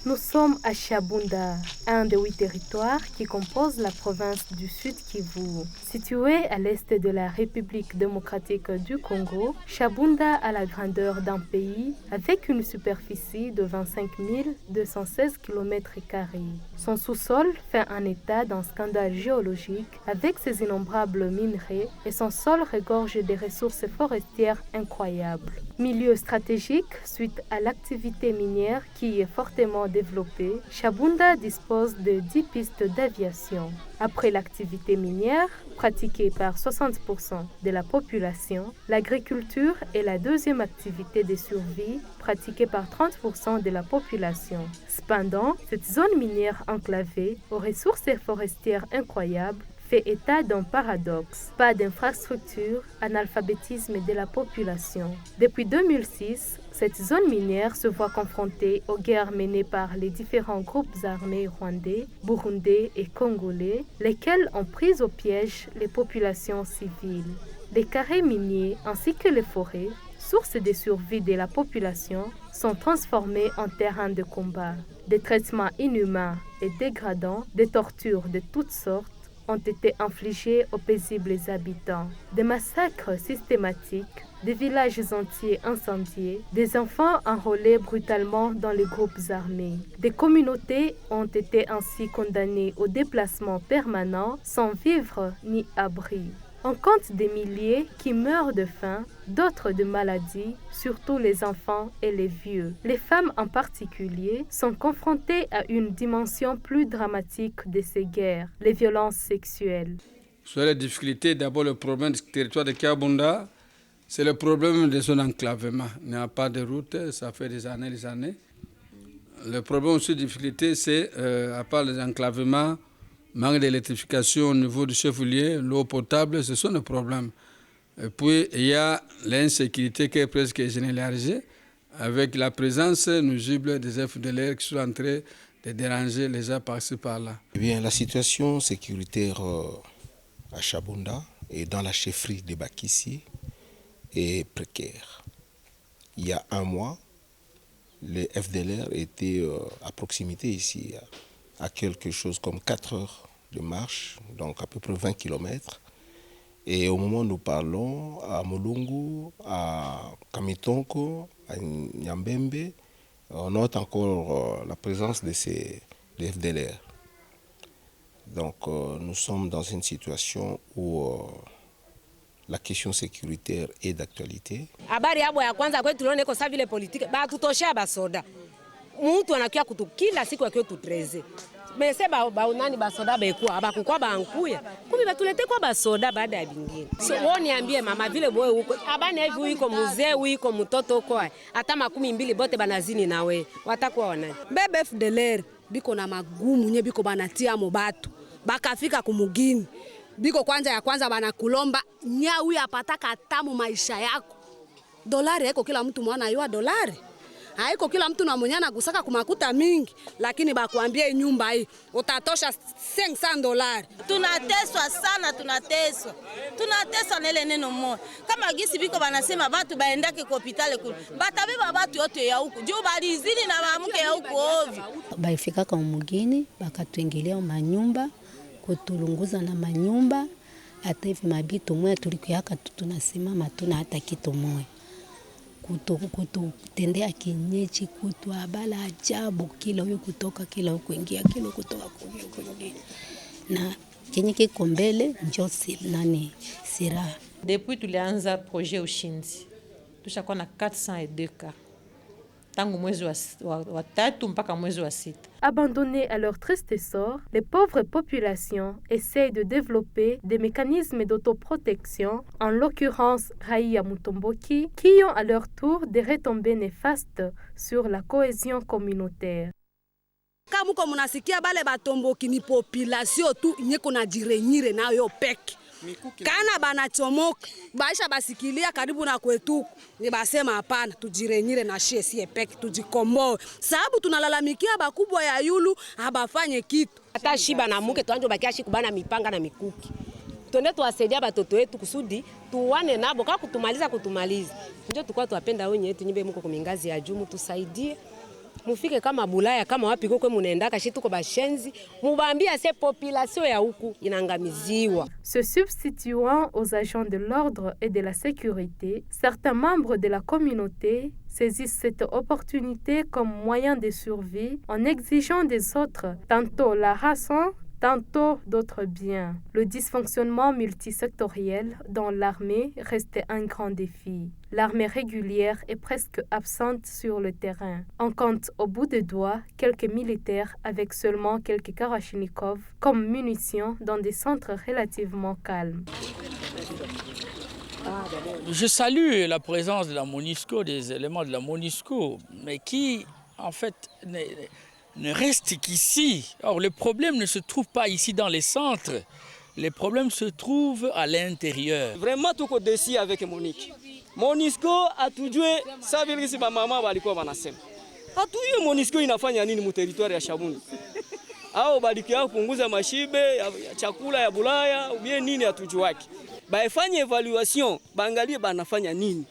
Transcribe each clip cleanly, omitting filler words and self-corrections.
Nous sommes à Shabunda, un des 8 territoires qui composent la province du Sud Kivu. Située à l'est de la République démocratique du Congo, Shabunda a la grandeur d'un pays avec une superficie de 25 216 km². Son sous-sol fait un état d'un scandale géologique avec ses innombrables minerais et son sol regorge des ressources forestières incroyables. Milieu stratégique suite à l'activité minière qui est fortement développée, Shabunda dispose de 10 pistes d'aviation. Après l'activité minière, pratiquée par 60% de la population, l'agriculture est la deuxième activité de survie pratiquée par 30% de la population. Cependant, cette zone minière enclavée aux ressources forestières incroyables fait état d'un paradoxe. Pas d'infrastructure, analphabétisme de la population. Depuis 2006, cette zone minière se voit confrontée aux guerres menées par les différents groupes armés rwandais, burundais et congolais, lesquels ont pris au piège les populations civiles. Les carrés miniers ainsi que les forêts, sources de survie de la population, sont transformés en terrain de combat. Des traitements inhumains et dégradants, des tortures de toutes sortes, ont été infligés aux paisibles habitants. Des massacres systématiques, des villages entiers incendiés, des enfants enrôlés brutalement dans les groupes armés. Des communautés ont été ainsi condamnées au déplacement permanent sans vivre ni abri. On compte des milliers qui meurent de faim, d'autres de maladies, surtout les enfants et les vieux. Les femmes en particulier sont confrontées à une dimension plus dramatique de ces guerres, les violences sexuelles. Sur les difficultés, d'abord le problème du territoire de Kiabunda, c'est le problème de son enclavement. Il n'y a pas de route, ça fait des années. Le problème aussi de difficulté, c'est, à part les enclavements, manque d'électrification au niveau du chef-lieu, l'eau potable, ce sont des problèmes. Et puis, il y a l'insécurité qui est presque généralisée, avec la présence nuisible des FDLR qui sont en train de déranger les gens par-ci par-là. Eh bien, la situation sécuritaire à Shabunda et dans la chefferie de Bakissi est précaire. Il y a un mois, les FDLR étaient à proximité ici, à quelque chose comme 4 heures de marche, donc à peu près 20 km. Et au moment où nous parlons, à Molungu, à Kamitonko, à Nyambembe, on note encore la présence de ces FDLR. Donc nous sommes dans une situation où la question sécuritaire est d'actualité. Habari yabo ya kwanza kwetu tulione kwa sababu ile politiki batutoshea basoda. Mtu anakia kutu kila siku akiwa tutreze. Mese ba unani basoda bekuwa abakukwa bankuya. Kumi batulete kwa basoda baada ya bingine. So wao niambie mama vile boye huko abana hivi uko mzee uko mtoto uko hata 12 bote banazini nawe watakuwa wanani. Bebe FDLR biko na magumu nye biko banatia mo batu. Bakafika kumugini. Biko kwanza banakulomba nyawi apataka tamu maisha yako. Dolari eko kila mtu mwana yua dolari. Haiko kila mtu na mwenyana kusaka kumakuta mingi, lakini bakuambie nyumba hii utatosha $500. Tunateswa sana, tunateswa. Tunateswa na ile neno moja. Kama gisi biko banasema watu baendake kwa hospitali kule. Batabeba watu yote ya huku. Juu balizini na maamuke ya huku ovyo. Baifika kwa mugini, bakatuingilia manyumba, kutulunguza na manyumba, hata hivi mabitu mwe tulikuyaka tunasimama tuna hata kitu moja. Kutendea kinyechi kutu abala ajabu kila huyo kutoka kila huyo kuingia kila kutoka huyo kuingia na kenye kiko mbele ndio sira. Depuis tulianza projet Ushindi tushakuwa na 402 cas tangu mwezi wa 3 mpaka mwezi wa 6. Abandonnés à leur triste sort, les pauvres populations essayent de développer des mécanismes d'autoprotection, en l'occurrence Raia Mutomboki, qui ont à leur tour des retombées néfastes sur la cohésion communautaire. Kama mko mnasikia bale batomboki ni population tu nyeko na jirenyire nayo peke. Kana banachomoka baisha basikilia karibu na kwetu ni basema hapana tujirenyire na shie sie peke tujikomboe sababu tunalalamikia bakubwa ya yulu abafanye kitu hata shiba na muke tuanjo bakia shi kubana mipanga na mikuki twende tuwasaidia batoto wetu kusudi tuwane nabo kama kutumaliza ndio tukua tuwapenda wenye yetu nyibe mko kumingazi ya jumu tusaidie Mufike kama Bulaya kama wapi koko munaendaka shi tuko bashenzi, mubambia se population ya huku inangamiziwa. Se substituant aux agents de l'ordre et de la sécurité, certains membres de la communauté saisissent cette opportunité comme moyen de survie en exigeant des autres tantôt la rançon, tantôt d'autres biens. Le dysfonctionnement multisectoriel dans l'armée reste un grand défi. L'armée régulière est presque absente sur le terrain. On compte au bout des doigts quelques militaires avec seulement quelques kalachnikovs comme munitions dans des centres relativement calmes. Je salue la présence de la MONUSCO, des éléments de la MONUSCO, mais qui, en fait, ne reste qu'ici. Or, le problème ne se trouve pas ici dans les centres. Les problèmes se trouvent à l'intérieur. Vraiment, tout est décidé avec MONUSCO. MONUSCO a toujours ça veut dire que maman walikuwa wanasema. Hatujui MONUSCO inafanya nini mu territoire ya Shabunda. Hao balikia kupunguza mashibe ya chakula ya Bulaya, ubie nini hatujuaki. Baifanye evaluation, baangalie banafanya nini.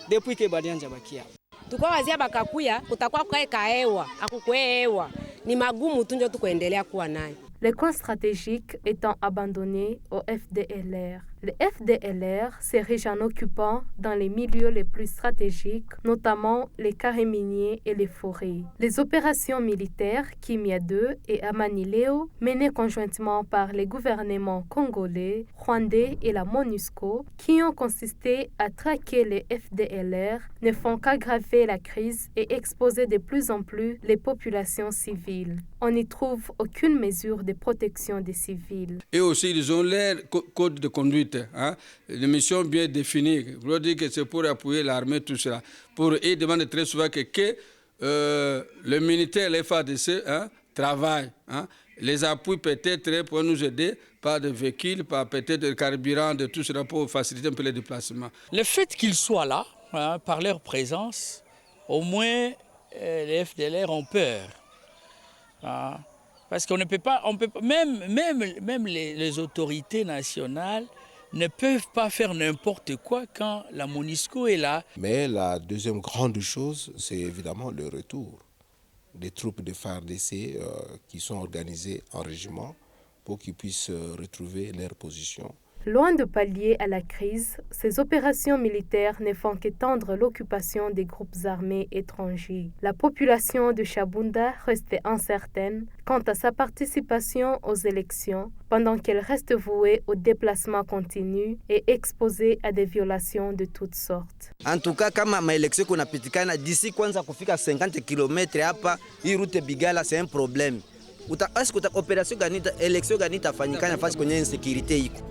Depuis que badianja bakia. Tukawazia bakakuya kutakuwa kukaeka hewa, akukwe hewa. Ni magumu tunjo tukuendelea kuwa nayo. Les coins stratégiques étant abandonnés au FDLR. Le FDLR s'érige en occupant dans les milieux les plus stratégiques, notamment les carrés miniers et les forêts. Les opérations militaires Kimia 2 et Amanileo, menées conjointement par les gouvernements congolais, rwandais et la MONUSCO, qui ont consisté à traquer les FDLR, ne font qu'aggraver la crise et exposer de plus en plus les populations civiles. On n'y trouve aucune mesure de protection des civils. Et aussi, ils ont leur code de conduite, hein, des missions bien définies. Je veux dire que c'est pour appuyer l'armée, tout cela. Ils demandent très souvent que le militaire, les FARDC, hein, travaillent. Hein. Les appuis peut-être pour nous aider par des véhicules, par peut-être des carburants, de tout cela pour faciliter un peu les déplacements. Le fait qu'ils soient là, hein, par leur présence, au moins les FDLR ont peur. Ah, parce qu'on ne peut pas, même les autorités nationales ne peuvent pas faire n'importe quoi quand la MONUSCO est là. Mais la deuxième grande chose, c'est évidemment le retour des troupes de FARDC qui sont organisées en régiment pour qu'ils puissent retrouver leur position. Loin de pallier à la crise, ces opérations militaires ne font qu'étendre l'occupation des groupes armés étrangers. La population de Shabunda reste incertaine quant à sa participation aux élections, pendant qu'elle reste vouée au déplacement continu et exposée à des violations de toutes sortes. En tout cas, kama maeleksio kunapitikana d'ici kwanza kufika 50 km hapa, hii route Bigala c'est un problème. Opération gani, élection gani tafanyikana fasi kwenye insécurité iko.